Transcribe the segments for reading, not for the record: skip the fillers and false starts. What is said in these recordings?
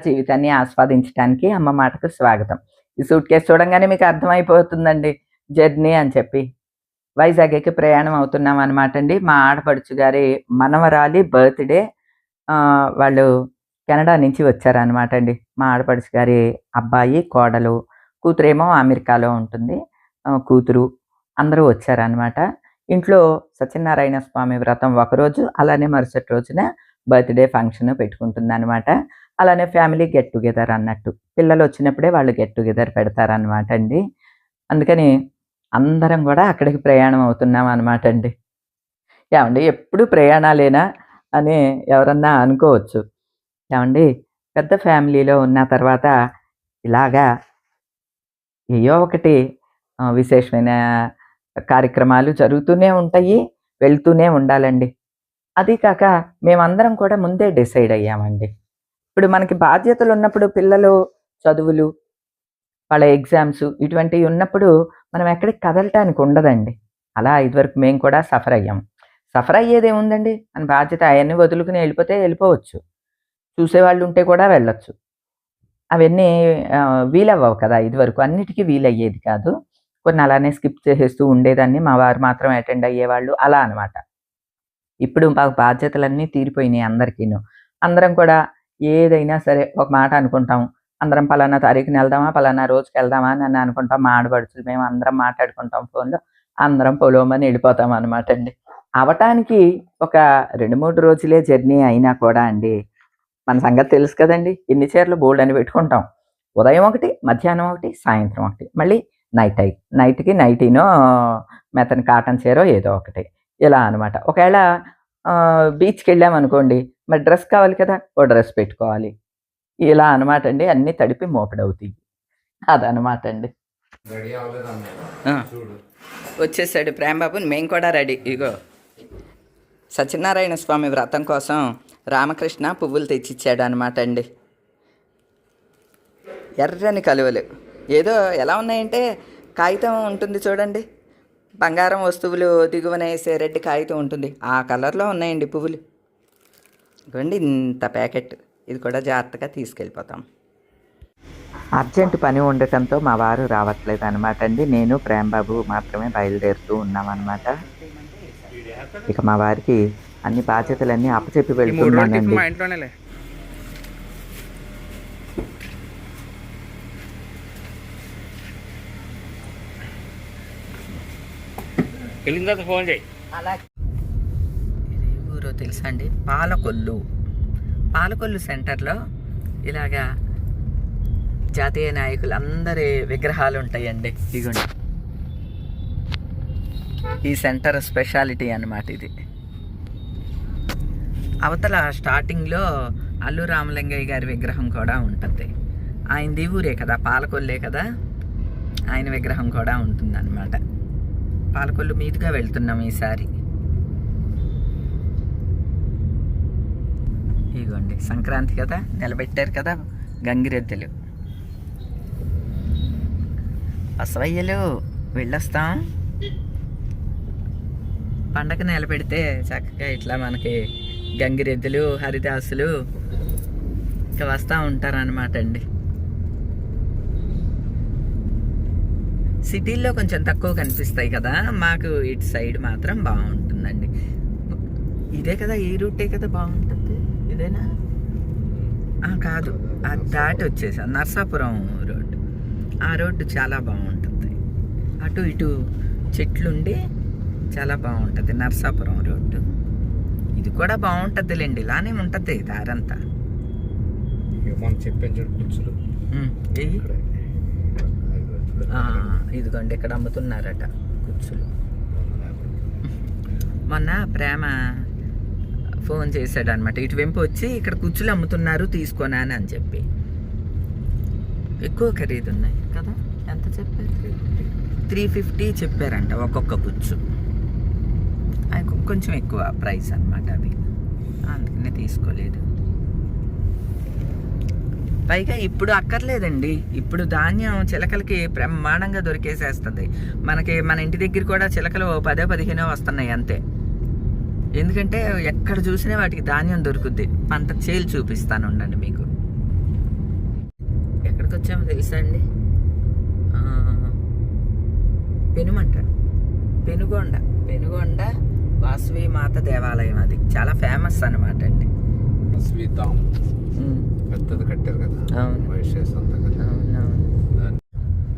జీవితాన్ని ఆస్వాదించడానికి అమ్మ మాటకు స్వాగతం. ఈ సూట్ కేస్ చూడంగానే మీకు అర్థమైపోతుందండి జర్నీ అని చెప్పి. వైజాగ్‌కి ప్రయాణం అవుతున్నాం అనమాట అండి. మా ఆడపడుచు గారి మనవరాలి బర్త్‌డే వాళ్ళు కెనడా నుంచి వచ్చారనమాట అండి. మా ఆడపడుచు గారి అబ్బాయి, కోడలు, కూతురేమో అమెరికాలో ఉంటుంది. కూతురు అందరూ వచ్చారనమాట. ఇంట్లో సత్యనారాయణ స్వామి వ్రతం ఒకరోజు, అలానే మరుసటి రోజున బర్త్‌డే ఫంక్షన్ పెట్టుకుంటుందనమాట. అలానే ఫ్యామిలీ గెట్ టుగెదర్ అన్నట్టు. పిల్లలొచ్చినప్పుడే వాళ్ళు గెట్ టుగెదర్ పెడతారనమాట అండి. అందుకని అందరం గూడా అక్కడికి ప్రయాణం అవుతున్నాం అనమాట అండి. ఏవండీ ఎప్పుడు ప్రయాణాలేనా అని ఎవరన్నా అనుకోవచ్చు. ఏవండీ పెద్ద ఫ్యామిలీలో ఉన్న తర్వాత ఇలాగా ఏయో ఒకటి విశేషమైన కార్యక్రమాలు జరుగుతూనే ఉంటాయి. వెళ్తూనే ఉండాలండి. అదీ కాక మేమందరం కూడా ముందే డిసైడ్ అయ్యామండి. ఇప్పుడు మనకి బాధ్యతలున్నప్పుడు పిల్లలు చదువులు, వాళ్ళ ఎగ్జామ్స్ ఇటువంటివి ఉన్నప్పుడు మనం ఎక్కడికి కదలటానికి ఉండదండి. అలా ఇదివరకు మేము కూడా సఫర్ అయ్యాం. సఫర్ అయ్యేదేముందండి? మన బాధ్యత అయన్నీ వదులుకుని వెళ్ళిపోతే వెళ్ళిపోవచ్చు. చూసేవాళ్ళు ఉంటే కూడా వెళ్ళొచ్చు. అవన్నీ వీలవ్వవు కదా! ఇదివరకు అన్నిటికీ వీలయ్యేది కాదు. కొన్ని అలానే స్కిప్ చేసేస్తూ ఉండేదాన్ని. మా వారు మాత్రం అటెండ్ అయ్యేవాళ్ళు. అలా అనమాట. ఇప్పుడు మాకు బాధ్యతలన్నీ తీరిపోయినాయి అందరికీను. అందరం కూడా ఏదైనా సరే ఒక మాట అనుకుంటాం. అందరం పలానా తారీఖున ఎళ్దామా, పలానా రోజుకెళ్దామా అని అనుకుంటాం. మా ఆడపడుచులు మేము అందరం మాట్లాడుకుంటాం ఫోన్‌లో. అందరం పొలోమని వెళ్ళిపోతాం అనమాట అండి. అవ్వటానికి ఒక 2, 3 రోజులే జర్నీ అయినా కూడా అండి, మన సంగతి తెలుసు కదండీ! ఇన్ని చీరలు బోలెడన్ని పెట్టుకుంటాం. ఉదయం ఒకటి, మధ్యాహ్నం ఒకటి, సాయంత్రం ఒకటి. మళ్ళీ నైట్‌కి నైటీనో, మెత్తని కాటన్ చీరో ఏదో ఒకటి. ఇలా అనమాట. ఒకవేళ బీచ్‌కెళ్ళామనుకోండి, మరి డ్రెస్ కావాలి కదా! ఓ డ్రెస్ పెట్టుకోవాలి. ఇలా అనమాట అండి. అన్నీ తడిపి మోపెడవుతాయి. అదనమాట అండి. రెడీ ఆ! వచ్చేసాడు ప్రేమబాబు. మేము కూడా రెడీ. ఇగో సత్యనారాయణ స్వామి వ్రతం కోసం రామకృష్ణ పువ్వులు తెచ్చిచ్చాడు అనమాట అండి. ఎర్రని కలువలు. ఏదో ఎలా ఉన్నాయంటే కాగితం ఉంటుంది చూడండి. బంగారం వస్తువులు దిగువన వేసే రెడ్ కాగితం ఉంటుంది. ఆ కలర్‌లో ఉన్నాయండి పువ్వులు. ఇదిగోండి ఇంత ప్యాకెట్. ఇది కూడా జాగ్రత్తగా తీసుకెళ్ళిపోతాం. అర్జెంట్ పని ఉండటంతో మా వారు రావట్లేదు అనమాట అండి. నేను ప్రేమబాబు మాత్రమే బయలుదేరుతూ ఉన్నామన్నమాట. ఇక మా వారికి అన్ని బాధ్యతలన్నీ అప్పచెప్పి వెళ్తున్నానండి. అలా ఇది ఊరో తెలుసా అండి? పాలకొల్లు సెంటర్లో ఇలాగా జాతీయ నాయకులందరి విగ్రహాలు ఉంటాయండి. ఇదిగోండి ఈ సెంటర్ స్పెషాలిటీ అన్నమాట ఇది. అవతల స్టార్టింగ్లో అల్లు రామలింగయ్య గారి విగ్రహం కూడా ఉంటుంది. ఆయనది ఊరే కదా, పాలకొల్లే కదా, ఆయన విగ్రహం కూడా ఉంటుందన్నమాట. పాలకొల్లు మీదుగా వెళ్తున్నాం ఈసారి. ఇదిగోండి సంక్రాంతి కదా, నిలబెట్టారు కదా గంగిరెద్దులు. బసవయ్యలు వెళ్ళొస్తాం. పండగ నిలబెడితే చక్కగా ఇట్లా మనకి గంగిరెద్దులు, హరిదాసులు ఇక వస్తూ ఉంటారనమాట అండి. సిటీల్లో కొంచెం తక్కువ కనిపిస్తాయి కదా, మాకు ఇటు సైడ్ మాత్రం బాగుంటుందండి. ఇదే కదా, ఈ రూటే కదా బాగుంటుంది. ఇదేనా? కాదు, అది దాటి వచ్చేసా నర్సాపురం రోడ్డు. ఆ రోడ్డు చాలా బాగుంటుంది. అటు ఇటు చెట్లుండి చాలా బాగుంటుంది నర్సాపురం రోడ్డు. ఇది కూడా బాగుంటుందిలేండి, ఇలానే ఉంటుంది దారంతా. ఇదిగోండి ఇక్కడ అమ్ముతున్నారట కుచ్చులు. మొన్న ప్రేమ ఫోన్ చేశాడు అనమాట, ఇటువైపు వచ్చి ఇక్కడ కుచ్చులు అమ్ముతున్నారు తీసుకోనాని అని చెప్పి. ఎక్కువ ఖరీదు ఉన్నాయి కదా, ఎంత చెప్పారు? 350 చెప్పారంట ఒక్కొక్క కుచ్చు. కొంచెం ఎక్కువ ప్రైస్ అనమాట అవి, అందుకనే తీసుకోలేదు. పైగా ఇప్పుడు అక్కర్లేదండి, ఇప్పుడు ధాన్యం చిలకలకి బ్రహ్మాండంగా దొరికేసేస్తుంది. మన ఇంటి దగ్గర కూడా చిలకలు 10-15 వస్తున్నాయి అంతే. ఎందుకంటే ఎక్కడ చూసినా వాటికి ధాన్యం దొరుకుద్ది. పంట చేలు చూపిస్తాను ఉండండి మీకు. వచ్చామో తెలుసా అండి? పెనుగొండ వాసవి మాత దేవాలయం. అది చాలా ఫేమస్ అనమాట అండి. పెద్దది కట్టారు కదా.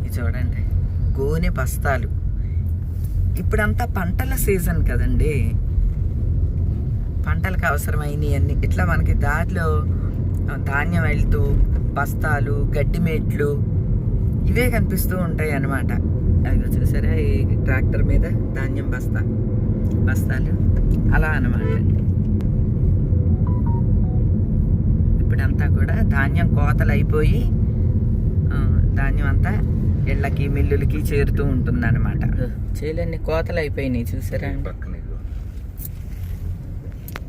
ఇది చూడండి, గోనె బస్తాలు. ఇప్పుడంతా పంటల సీజన్ కదండి, పంటలకు అవసరమైనవి అన్ని ఇట్లా మనకి దారిలో ధాన్యం వెళ్తూ బస్తాలు, గడ్డి మేట్లు ఇవే కనిపిస్తూ ఉంటాయి అన్నమాట. అది చూసారా, ఈ ట్రాక్టర్ మీద ధాన్యం బస్తాలు అలా అన్నమాట. ఇప్పుడంతా కూడా ధాన్యం కోతలు అయిపోయి ధాన్యం అంతా ఇళ్ళకి మిల్లులకి చేరుతూ ఉంటుంది అనమాట. చేలన్నీ కోతలు అయిపోయినాయి చూసారా.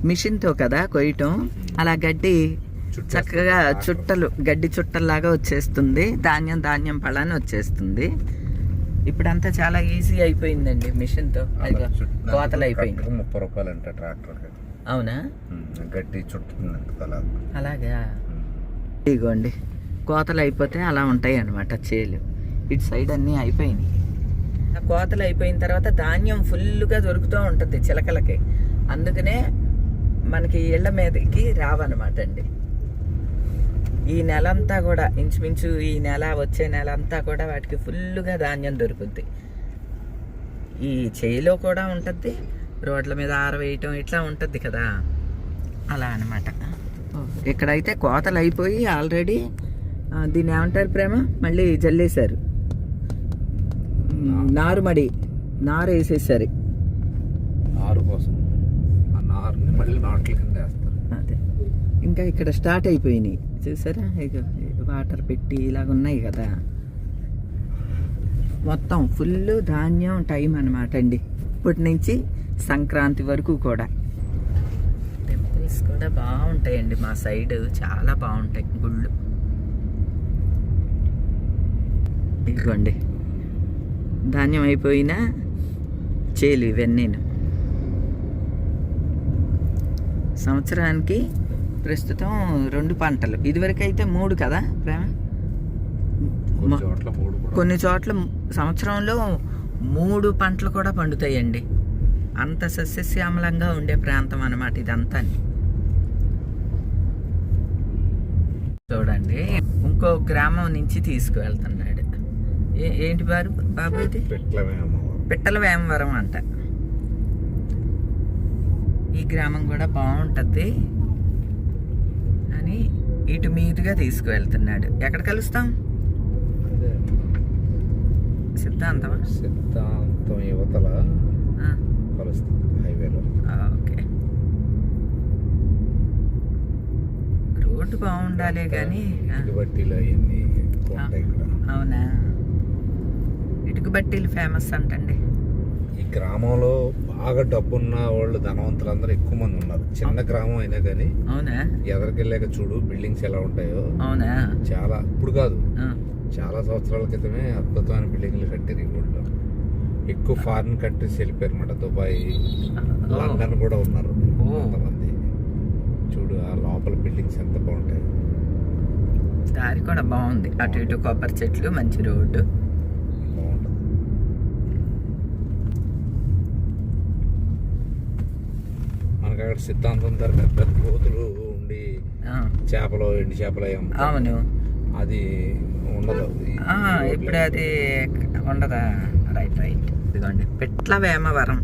మిషన్తో కదా కొయ్యటం. అలా గడ్డి చక్కగా గడ్డి చుట్టల్లాగా వచ్చేస్తుంది. ధాన్యం పళ్ళని వచ్చేస్తుంది. ఇప్పుడంతా చాలా ఈజీ అయిపోయిందండి మిషన్తో. కోతలు అయిపోయింది. 30 రూపాయలు అంట ట్రాక్టర్. అవునా? గడ్డి చుట్టుంది అలాగా. ఇదిగోండి, కోతలు అయిపోతే అలా ఉంటాయి అన్నమాట చేలు. ఇటు సైడ్ అన్నీ అయిపోయినాయి. ఆ కోతలు అయిపోయిన తర్వాత ధాన్యం ఫుల్గా దొరుకుతూ ఉంటుంది చిలకలకి. అందుకనే మనకి ఇళ్ళ మీదకి రావన్నమాట అండి. ఈ నెలంతా కూడా ఇంచుమించు ఈ నెల వచ్చే నెల అంతా కూడా వాటికి ఫుల్గా ధాన్యం దొరుకుద్ది. ఈ చేలో కూడా ఉంటుంది, రోడ్ల మీద ఆరవేయటం ఇట్లా ఉంటుంది కదా, అలా అనమాట. ఇక్కడైతే కోతలు అయిపోయి ఆల్రెడీ దీన్ని ఏమంటారు ప్రేమ, మళ్ళీ జల్లేశారు. నారు వేసేసారు. నారు కోసం ఆ నారుని మళ్ళీ నాట్ల కింద వేస్తారు. అదే ఇంకా ఇక్కడ స్టార్ట్ అయిపోయినాయి చూసారా. ఇక వాటర్ పెట్టి ఇలాగ ఉన్నాయి కదా. మొత్తం ఫుల్ ధాన్యం టైం అనమాట అండి. ఇప్పటి నుంచి సంక్రాంతి వరకు కూడా. టెంపుల్స్ కూడా బాగుంటాయండి మా సైడ్, చాలా బాగుంటాయి గుళ్ళు. ఇదిగోండి ధాన్యం అయిపోయిన చేలు ఇవన్నీను. సంవత్సరానికి ప్రస్తుతం 2 పంటలు. ఇదివరకు అయితే 3 కదా ప్రేమ. కొన్ని చోట్ల సంవత్సరంలో 3 పంటలు కూడా పండుతాయండి. అంత సస్యశ్యామలంగా ఉండే ప్రాంతం అన్నమాట ఇదంతా. చూడండి, ఇంకో గ్రామం నుంచి తీసుకువెళ్తున్నాడు. ఏంటి బాబు ఇది? పిట్టల వేమవరం అంట. ఈ గ్రామం కూడా బాగుంటుంది అని ఇటు మీదుగా తీసుకువెళ్తున్నాడు. ఎక్కడ కలుస్తాం? సిద్ధాంతం యువతల హైవేలో. ఓకే, రోడ్డు బాగుండాలి కానీ. అవునా? ఇటుక బట్టీలు ఫేమస్ అంటండి ఈ గ్రామంలో. బాగా డబ్బున్న వాళ్ళు, ధనవంతులందరూ ఎక్కువ మంది ఉన్నారు. చిన్న గ్రామం అయినా కానీ. అవునా? ఎదరికెళ్ళాక చూడు బిల్డింగ్స్ ఎలా ఉంటాయో. అవునా? చాలా, ఇప్పుడు కాదు, చాలా సంవత్సరాల క్రితమే అద్భుతమైన బిల్డింగ్లు కట్టారు ఈ ఊళ్ళో. ఎక్కువ ఫారిన్ కంట్రీస్ వెళ్ళిపోయారు అన్నమాట. దుబాయ్, లండన్ కూడా ఉన్నారు కొంతమంది. చూడు ఆ లోపల బిల్డింగ్స్ ఎంత బాగుంటాయి. దారి కూడా బాగుంది, అటు ఇటు కొబ్బరి చెట్లు, మంచి రోడ్డు. మనకు అక్కడ సిద్ధాంతం ధర పెద్ద కోతులు ఉండి చేపలు, ఎండి చేపలు. అవును, అది ఉండదు ఇప్పుడు. అది ఉండదా? రైట్. ఇదిగోండి పిట్ల వేమవరం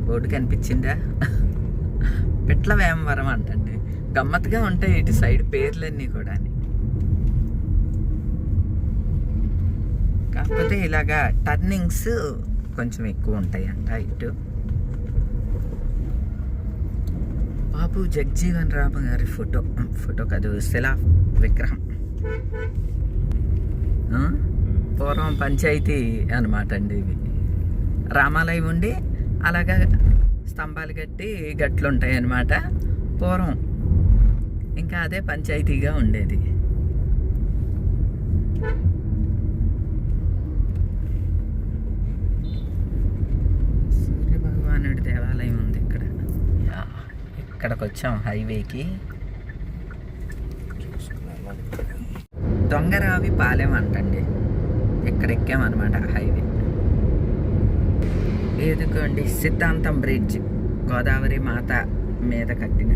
బోర్డు కనిపించిందా? పిట్ల వేమవరం అంటండి. గమ్మత్తుగా ఉంటాయి ఇటు సైడ్ పేర్లన్నీ కూడా. కాకపోతే ఇలాగా టర్నింగ్స్ కొంచెం ఎక్కువ ఉంటాయి అంట ఇటు. బాబు జగ్జీవన్ రామ్ గారి ఫోటో కాదు, శిలా విగ్రహం. పూర్వం పంచాయతీ అనమాట అండి ఇవి. రామాలయం ఉండి అలాగా స్తంభాలు కట్టి గట్లు ఉంటాయి అన్నమాట పూర్వం. ఇంకా అదే పంచాయతీగా ఉండేది. సూర్య భగవానుడి దేవాలయం ఉంది ఇక్కడ. ఇక్కడికి వచ్చాం హైవేకి. దొంగరావి పాలెం అంటండి. ఇక్కడ ఎక్కామన్నమాట హైవే. ఎదుకోండి సిద్ధాంతం బ్రిడ్జ్, గోదావరి మాత మీద కట్టిన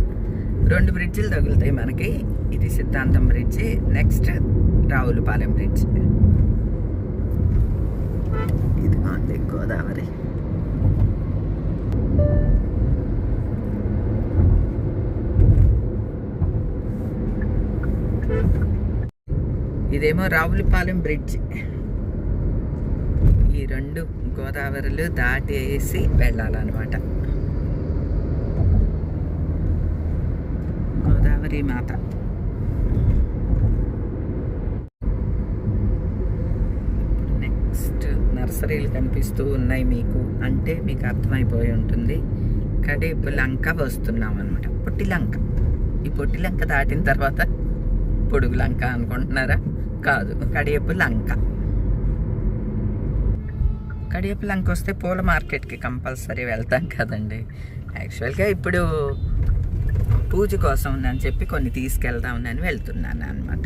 2 బ్రిడ్జిలు తగులుతాయి మనకి. ఇది సిద్ధాంతం బ్రిడ్జి, నెక్స్ట్ రావులపాలెం బ్రిడ్జ్. ఇదిగోండి గోదావరి. ఇదేమో రావులపాలెం బ్రిడ్జ్. ఈ 2 గోదావరిలు దాటేసి వెళ్ళాలన్నమాట. గోదావరి మాత. నెక్స్ట్ నర్సరీలు కనిపిస్తూ ఉన్నాయి మీకు, అంటే మీకు అర్థమైపోయి ఉంటుంది. కడేపు లంక వస్తున్నాం అనమాట. పొట్టి లంక. ఈ పొట్టి లంక దాటిన తర్వాత పొడుగు లంక అనుకుంటున్నారా? కాదు, కడియపు లంక. కడియపు లంక వస్తే పూల మార్కెట్కి కంపల్సరీ వెళ్తాం కదండి. యాక్చువల్గా ఇప్పుడు పూజ కోసం అని చెప్పి కొన్ని తీసుకెళ్దామని వెళ్తున్నాను అనమాట.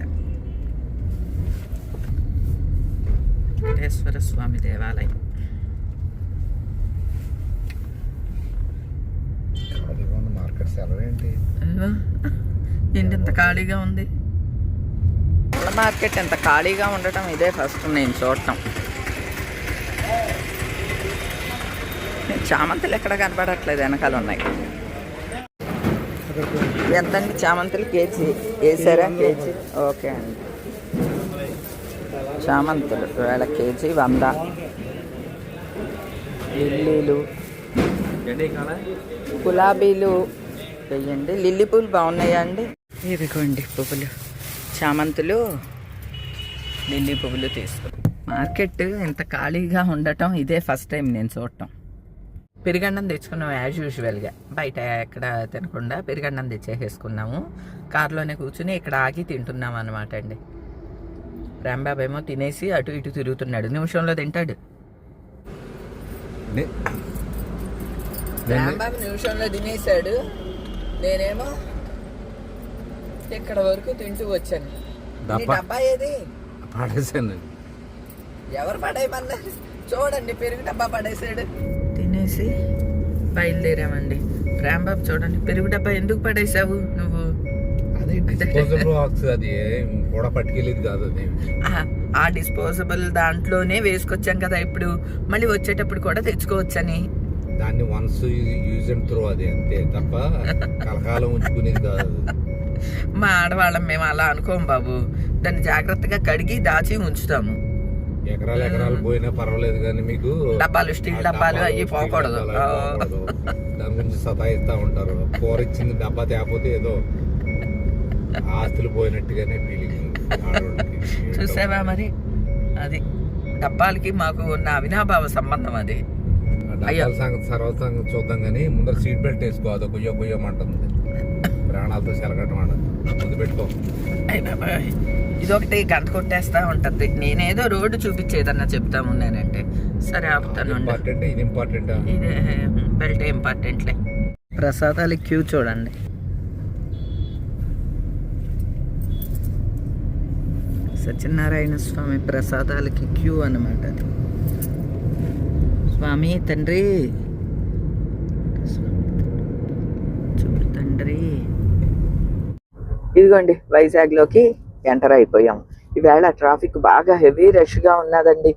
వెంకటేశ్వర స్వామి దేవాలయం. ఏంటి ఇంత ఖాళీగా ఉంది? పూల మార్కెట్ ఎంత ఖాళీగా ఉండటం ఇదే ఫస్ట్ నేను చూడటం. చామంతులు ఎక్కడ కనపడట్లేదు, వెనకాల ఉన్నాయి. ఎంతండి చామంతులు? కేజీ వేసారా? కేజీ ఓకే అండి. చామంతులు వేళ కేజీ 100. లిల్లీలు, గులాబీలు వేయండి. లిల్లీ పూలు బాగున్నాయా అండి? ఇదిగోండి పువ్వులు, చామంతులు, లిల్లీ పువ్వులు తీసుకో. మార్కెట్ ఇంత ఖాళీగా ఉండటం ఇదే ఫస్ట్ టైం నేను చూడటం. పెరుగన్నం తెచ్చుకున్నాం యాజ్ యూజువల్గా. బయట ఎక్కడ తినకుండా పెరుగన్నం తెచ్చేసుకున్నాము. కారులోనే కూర్చుని ఇక్కడ ఆగి తింటున్నాం అనమాట అండి. రాంబాబు ఏమో తినేసి అటు ఇటు తిరుగుతున్నాడు. నిమిషంలో తింటాడు. రాంబాబు నిమిషంలో తినేసాడు. నేనేమో ఇక్కడ వరకు తింటూ వచ్చాను. డబ్బా ఏది పడేసాను? ఎవరు పడేయమన్నారు? చూడండి, పెరుగు డబ్బా పడేసాడు. తినేసి బయలుదేరామండి. రాంబాబు చూడండి, పెరుగు డబ్బా ఎందుకు పడేసావు నువ్వు? అది కూడా పట్టుకెళ్ళేది కాదు. అది ఆ డిస్పోజబుల్ దాంట్లోనే వేసుకొచ్చాం కదా. ఇప్పుడు మళ్ళీ వచ్చేటప్పుడు కూడా తెచ్చుకోవచ్చని. దాన్ని వన్స్ యూజ్ అండ్ త్రో, అది అంతే తప్ప కలకాలం ఉంచుకునేది కాదు. మా ఆడవాళ్ళం మేము అలా అనుకోం బాబు. దాన్ని జాగ్రత్తగా కడిగి దాచి ఉంచుతాము. ఎకరాలు పోయినా పర్వాలేదు, కానీ మీకు డబ్బాలు, స్టీల్ డబ్బాలు అవి పోకూడదు. దాని గురించి సతాయిస్తా ఉంటారు. కూర ఇచ్చింది డబ్బా తేకపోతే ఏదో ఆస్తులు పోయినట్టుగానే ఫీలింగ్. చూసావా మరి? అది డబ్బాలకి మాకు ఉన్న అవినాభావ సంబంధం అది. డబ్బాల సంగతి తర్వాత సంగతి చూద్దాం, కానీ ముందర సీట్ బెల్ట్ వేసుకో. అది గుయ్యమంటుంది, ప్రాణాలతో సెలగటం ముందు పెట్టుకో. ఇదొకటి గంట కొట్టేస్తా ఉంటుంది. నేనేదో రోడ్డు చూపించేదన్నా చెప్తాము నేనంటే సరే ఆపుతాను. ఇది ఇంపార్టెంట్, ఇదే బెల్ట్ ఇంపార్టెంట్లే. ప్రసాదాలు క్యూ చూడండి. సత్యనారాయణ స్వామి ప్రసాదాలకి క్యూ అన్నమాట. అది స్వామి తండ్రి, చూడు తండ్రి. ఇదిగోండి వైజాగ్లోకి ఎంటర్ అయిపోయాం. ఈవేళ ట్రాఫిక్ బాగా హెవీ రష్గా ఉన్నదండి.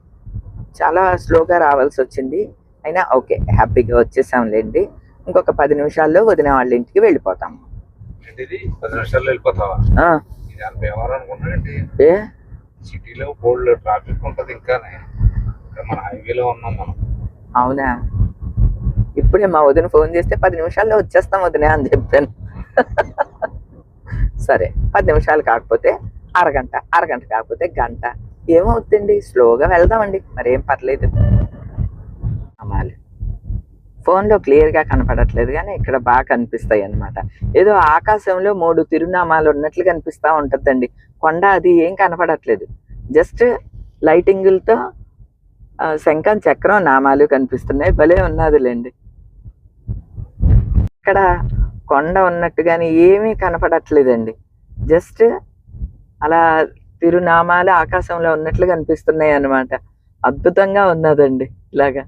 చాలా స్లోగా రావాల్సి వచ్చింది. అయినా ఓకే, హ్యాపీగా వచ్చేసాంలేండి. ఇంకొక 10 నిమిషాల్లో వదిన వాళ్ళ ఇంటికి వెళ్ళిపోతాము. 10 నిమిషాల్లో వెళ్ళిపోతావా? ఏ సిటీలో బోల్డ్ ట్రాఫిక్ ఉంటుంది. ఇంకానే మన హైవేలో ఉన్నాం మనం. అవునా? ఇప్పుడే మా వదిన ఫోన్ చేస్తే 10 నిమిషాల్లో వచ్చేస్తాం వదిన అని చెప్పాను. సరే, 10 నిమిషాలు కాకపోతే అరగంట, అరగంట కాకపోతే గంట, ఏమవుతుంది? స్లోగా వెళ్దామండి, మరేం పర్లేదు. అమ్మాలి ఫోన్లో క్లియర్గా కనపడట్లేదు, కానీ ఇక్కడ బాగా కనిపిస్తాయి అన్నమాట. ఏదో ఆకాశంలో 3 తిరునామాలు ఉన్నట్లు కనిపిస్తూ ఉంటుందండి. కొండ అది ఏం కనపడట్లేదు, జస్ట్ లైటింగులతో శంఖం, చక్రం, నామాలు కనిపిస్తున్నాయి. భలే ఉన్నదిలేండి. ఇక్కడ కొండ ఉన్నట్టుగాని ఏమీ కనపడట్లేదండి. జస్ట్ అలా తిరునామాలు ఆకాశంలో ఉన్నట్లు కనిపిస్తున్నాయి అన్నమాట. అద్భుతంగా ఉన్నదండి ఇలాగా.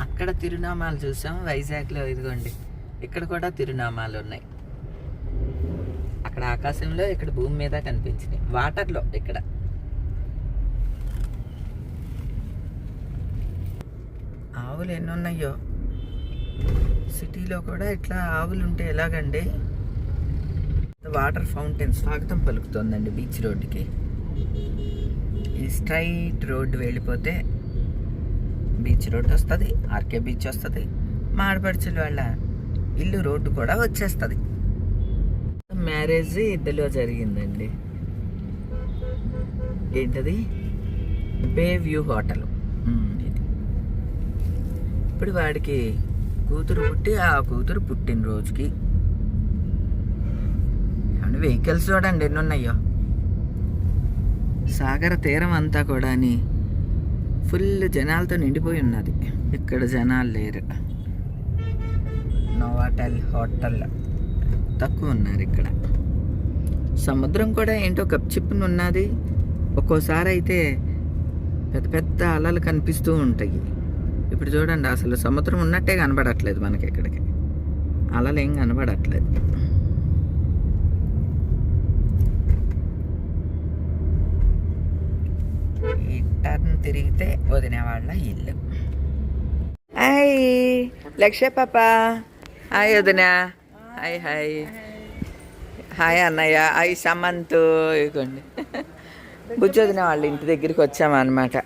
అక్కడ తిరునామాలు చూసాం వైజాగ్లో, ఇదిగోండి ఇక్కడ కూడా తిరునామాలు ఉన్నాయి. అక్కడ ఆకాశంలో, ఇక్కడ భూమి మీద కనిపించినాయి, వాటర్లో. ఇక్కడ ఆవులు ఎన్ని ఉన్నాయో. సిటీలో కూడా ఇట్లా ఆవులు ఉంటే ఎలాగండి. వాటర్ ఫౌంటైన్ స్వాగతం పలుకుతోందండి బీచ్ రోడ్డుకి. ఈ స్ట్రైట్ రోడ్డు వెళ్ళిపోతే బీచ్ రోడ్డు వస్తుంది, ఆర్కే బీచ్ వస్తుంది, మా ఆడపడుచుల వాళ్ళ ఇల్లు రోడ్డు కూడా వచ్చేస్తుంది. మ్యారేజ్ ఇద్దరిలో జరిగిందండి. ఏంటది? బే వ్యూ హోటల్. ఇది ఇప్పుడు వాడికి కూతురు పుట్టి, ఆ కూతురు పుట్టినరోజుకి ఏమన్నా వెహికల్స్ చూడండి ఎన్ని ఉన్నాయో. సాగర తీరం అంతా కూడా ఫుల్ జనాలతో నిండిపోయి ఉన్నది. ఇక్కడ జనాలు లేరు. నోవాటెల్ హోటల్ తక్కువ ఉన్నారు ఇక్కడ. సముద్రం కూడా ఏంటో గప్చిప్పున ఉన్నది. ఒక్కోసారి అయితే పెద్ద పెద్ద అలలు కనిపిస్తూ ఉంటాయి. ఇప్పుడు చూడండి, అసలు సముద్రం ఉన్నట్టే కనబడట్లేదు మనకి. ఇక్కడికి అలలు ఏం కనబడట్లేదు. ఈ టర్న్ తిరిగితే వదిన వాళ్ళ ఇల్లు. హాయ్ లక్ష్య పాప. హాయ్ వదిన. Hi hi. హాయ్ అన్నయ్య. హాయ్ సమంత్. ఇదిగోండి బుజ్జి వదిన వాళ్ళ ఇంటి దగ్గరికి వచ్చామన్నమాట.